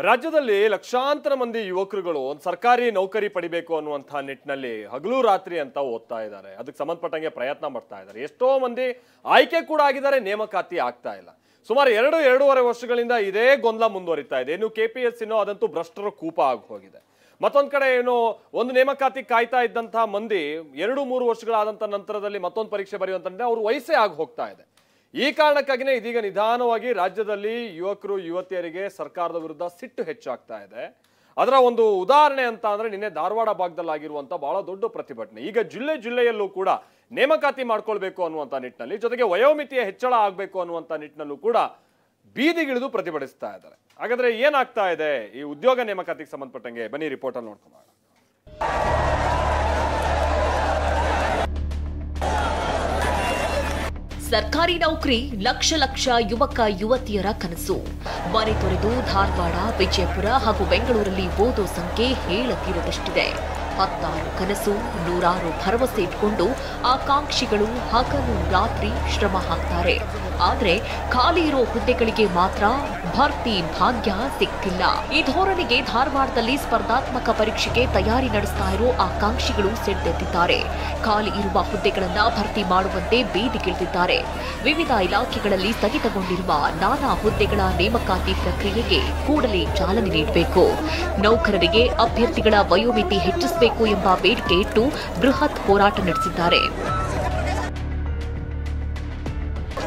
ರಾಜ್ಯದಲ್ಲಿ ಲಕ್ಷಾಂತರ ಮಂದಿ ಯುವಕರುಗಳು ಒಂದು ಸರ್ಕಾರಿ ನೌಕರಿ ಪಡಿಬೇಕು ಅನ್ನುವಂಥ ನಿಟ್ಟಿನಲ್ಲಿ ಹಗಲು ರಾತ್ರಿ ಅಂತ ಓದ್ತಾ ಇದ್ದಾರೆ. ಅದಕ್ಕೆ ಸಂಬಂಧಪಟ್ಟಂಗೆ ಪ್ರಯತ್ನ ಮಾಡ್ತಾ ಇದ್ದಾರೆ. ಎಷ್ಟೋ ಮಂದಿ ಆಯ್ಕೆ ಕೂಡ ಆಗಿದ್ದಾರೆ, ನೇಮಕಾತಿ ಆಗ್ತಾ ಇಲ್ಲ. ಸುಮಾರು 2-2.5 ವರ್ಷಗಳಿಂದ ಇದೇ ಗೊಂದಲ ಮುಂದುವರಿತಾ ಇದೆ. ಇನ್ನು KPSCನೋ ಅದಂತೂ ಭ್ರಷ್ಟರ ಕೂಪ ಆಗಿ ಹೋಗಿದೆ. ಮತ್ತೊಂದು ಕಡೆ ಏನು ಒಂದು ನೇಮಕಾತಿ ಕಾಯ್ತಾ ಇದ್ದಂತಹ ಮಂದಿ 2-3 ವರ್ಷಗಳಾದಂಥ ನಂತರದಲ್ಲಿ ಮತ್ತೊಂದು ಪರೀಕ್ಷೆ ಬರೆಯುವಂತಂದ್ರೆ ಅವ್ರ ವಯಸ್ಸೇ ಆಗಿ ಹೋಗ್ತಾ ಇದೆ. ಈ ಕಾರಣಕ್ಕಾಗಿನೇ ಇದೀಗ ನಿಧಾನವಾಗಿ ರಾಜ್ಯದಲ್ಲಿ ಯುವಕರು ಯುವತಿಯರಿಗೆ ಸರ್ಕಾರದ ವಿರುದ್ಧ ಸಿಟ್ಟು ಹೆಚ್ಚಾಗ್ತಾ ಇದೆ. ಅದರ ಒಂದು ಉದಾಹರಣೆ ಅಂತ ಅಂದ್ರೆ ನಿನ್ನೆ ಧಾರವಾಡ ಭಾಗದಲ್ಲಿ ಆಗಿರುವಂತ ಬಹಳ ದೊಡ್ಡ ಪ್ರತಿಭಟನೆ. ಈಗ ಜಿಲ್ಲೆಯಲ್ಲೂ ಕೂಡ ನೇಮಕಾತಿ ಮಾಡ್ಕೊಳ್ಬೇಕು ಅನ್ನುವಂಥ ನಿಟ್ಟಿನಲ್ಲಿ, ಜೊತೆಗೆ ವಯೋಮಿತಿಯ ಹೆಚ್ಚಳ ಆಗಬೇಕು ಅನ್ನುವಂಥ ನಿಟ್ಟಿನಲ್ಲೂ ಕೂಡ ಬೀದಿಗಿಳಿದು ಪ್ರತಿಭಟಿಸ್ತಾ ಇದ್ದಾರೆ. ಹಾಗಾದ್ರೆ ಏನಾಗ್ತಾ ಇದೆ ಈ ಉದ್ಯೋಗ ನೇಮಕಾತಿಗೆ ಸಂಬಂಧಪಟ್ಟಂಗೆ ಬನ್ನಿ ರಿಪೋರ್ಟ್ ಅಲ್ಲಿ ನೋಡ್ಕೊಳ್ಳೋಣ. ಸರ್ಕಾರಿ ನೌಕರಿ ಲಕ್ಷ ಯುವಕ ಯುವತಿಯರ ಕನಸು. ಮನೆ ತೊರೆದು ಧಾರವಾಡ, ವಿಜಯಪುರ ಹಾಗೂ ಬೆಂಗಳೂರಲ್ಲಿ ಓದೋ ಸಂಖ್ಯೆ ಹೇಳತೀರದಷ್ಟಿದೆ. 16 ಕನಸು, 100 ಭರವಸೆ ಇಟ್ಕೊಂಡು ಆಕಾಂಕ್ಷಿಗಳು ಹಗಲು ರಾತ್ರಿ ಶ್ರಮ ಹಾಕ್ತಾರೆ. ಆದ್ರೆ ಖಾಲಿ ಇರೋ ಹುದ್ದೆಗಳಿಗೆ ಮಾತ್ರ ಭರ್ತಿ ಭಾಗ್ಯ ಸಿಗ್ತಿಲ್ಲ. ಈ ಧೋರಣೆಗೆ ಧಾರವಾಡದಲ್ಲಿ ಸ್ಪರ್ಧಾತ್ಮಕ ಪರೀಕ್ಷೆಗೆ ತಯಾರಿ ನಡೆಸ್ತಾ ಇರೋ ಆಕಾಂಕ್ಷಿಗಳು ಸಿಡ್ದೆದ್ದಿದ್ದಾರೆ. ಖಾಲಿ ಇರುವ ಹುದ್ದೆಗಳನ್ನ ಭರ್ತಿ ಮಾಡುವಂತೆ ಬೀದಿಗಿಳಿದಿದ್ದಾರೆ. ವಿವಿಧ ಇಲಾಖೆಗಳಲ್ಲಿ ಸ್ಥಗಿತಗೊಂಡಿರುವ ನಾನಾ ಹುದ್ದೆಗಳ ನೇಮಕಾತಿ ಪ್ರಕ್ರಿಯೆಗೆ ಕೂಡಲೇ ಚಾಲನೆ ನೀಡಬೇಕು. ನೌಕರರಿಗೆ ಅಭ್ಯರ್ಥಿಗಳ ವಯೋಮಿತಿ ಹೆಚ್ಚಿಸಬೇಕು ಎಂಬ ಬೇಡಿಕೆ ಇಟ್ಟು ಬೃಹತ್ ಹೋರಾಟ ನಡೆಸಿದ್ದಾರೆ.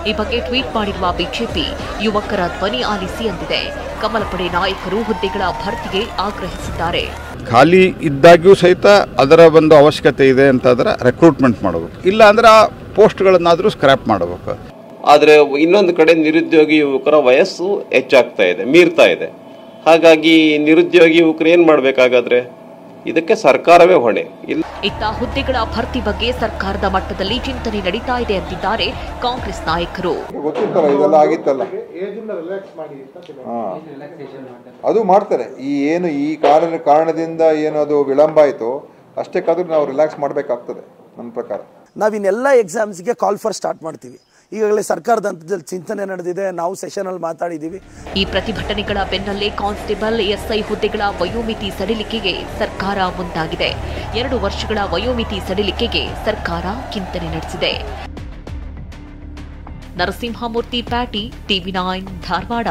ಈ ಬಗ್ಗೆ ಟ್ವೀಟ್ ಮಾಡಿರುವ ಬಿಜೆಪಿ, ಯುವಕರ ಧ್ವನಿ ಆಲಿಸಿ ಅಂದಿದೆ. ಕಮಲ ಪಡೆ ನಾಯಕರು ಹುದ್ದೆಗಳ ಭರ್ತಿಗೆ ಆಗ್ರಹಿಸಿದ್ದಾರೆ. ಖಾಲಿ ಇದ್ದಾಗ್ಯೂ ಸಹಿತ ಅದರ ಒಂದು ಅವಶ್ಯಕತೆ ಇದೆ ಅಂತಂದ್ರೆ ರೆಕ್ರೂಟ್ಮೆಂಟ್ ಮಾಡಬೇಕು, ಇಲ್ಲ ಅಂದ್ರೆ ಆ ಪೋಸ್ಟ್ಗಳನ್ನಾದರೂ ಸ್ಕ್ರ್ಯಾಪ್ ಮಾಡಬೇಕು. ಆದರೆ ಇನ್ನೊಂದು ಕಡೆ ನಿರುದ್ಯೋಗಿ ಯುವಕರ ವಯಸ್ಸು ಹೆಚ್ಚಾಗ್ತಾ ಇದೆ, ಮೀರ್ತಾ ಇದೆ. ಹಾಗಾಗಿ ನಿರುದ್ಯೋಗಿ ಯುವಕರು ಏನು ಮಾಡಬೇಕಾಗಾದ್ರೆ ಇದಕ್ಕೆ ಸರ್ಕಾರವೇ ಹೊಣೆ. ಇತ್ತ ಹುದ್ದೆಗಳ ಭರ್ತಿ ಬಗ್ಗೆ ಸರ್ಕಾರದ ಮಟ್ಟದಲ್ಲಿ ಚಿಂತನೆ ನಡೀತಾ ಇದೆ ಅಂತಿದ್ದಾರೆ ಕಾಂಗ್ರೆಸ್ ನಾಯಕರು. ಅದು ಮಾಡ್ತಾರೆ. ಈ ಕಾರಣದಿಂದ ಏನು ಅದು ವಿಳಂಬ ಆಯಿತು ಅಷ್ಟಕ್ಕಾದ್ರೂ ನಾವು ರಿಲ್ಯಾಕ್ಸ್ ಮಾಡಬೇಕಾಗ್ತದೆ. ನನ್ನ ಪ್ರಕಾರ ನಾವಿನ್ನೆಲ್ಲ ಎಕ್ಸಾಮ್ಸ್ಗೆ ಕಾಲ್ ಫಾರ್ ಸ್ಟಾರ್ಟ್ ಮಾಡ್ತೀವಿ. ಈಗಾಗಲೇ ಸರ್ಕಾರದ ಹಂತದಲ್ಲಿ ಚಿಂತನೆ ನಡೆದಿದೆ, ನಾವು ಸೆಷನ್ ಅಲ್ಲಿ ಮಾತಾಡಿದ್ದೀವಿ. ಈ ಪ್ರತಿಭಟನೆಗಳ ಬೆನ್ನಲ್ಲೇ ಕಾನ್ಸ್ಟೇಬಲ್, SI ಹುದ್ದೆಗಳ ವಯೋಮಿತಿ ಸಡಿಲಿಕೆಗೆ ಸರ್ಕಾರ ಮುಂದಾಗಿದೆ. 2 ವರ್ಷಗಳ ವಯೋಮಿತಿ ಸಡಿಲಿಕೆಗೆ ಸರ್ಕಾರ ಚಿಂತನೆ ನಡೆಸಿದೆ. Narasimhamurthy patty, TV9 Dharwad.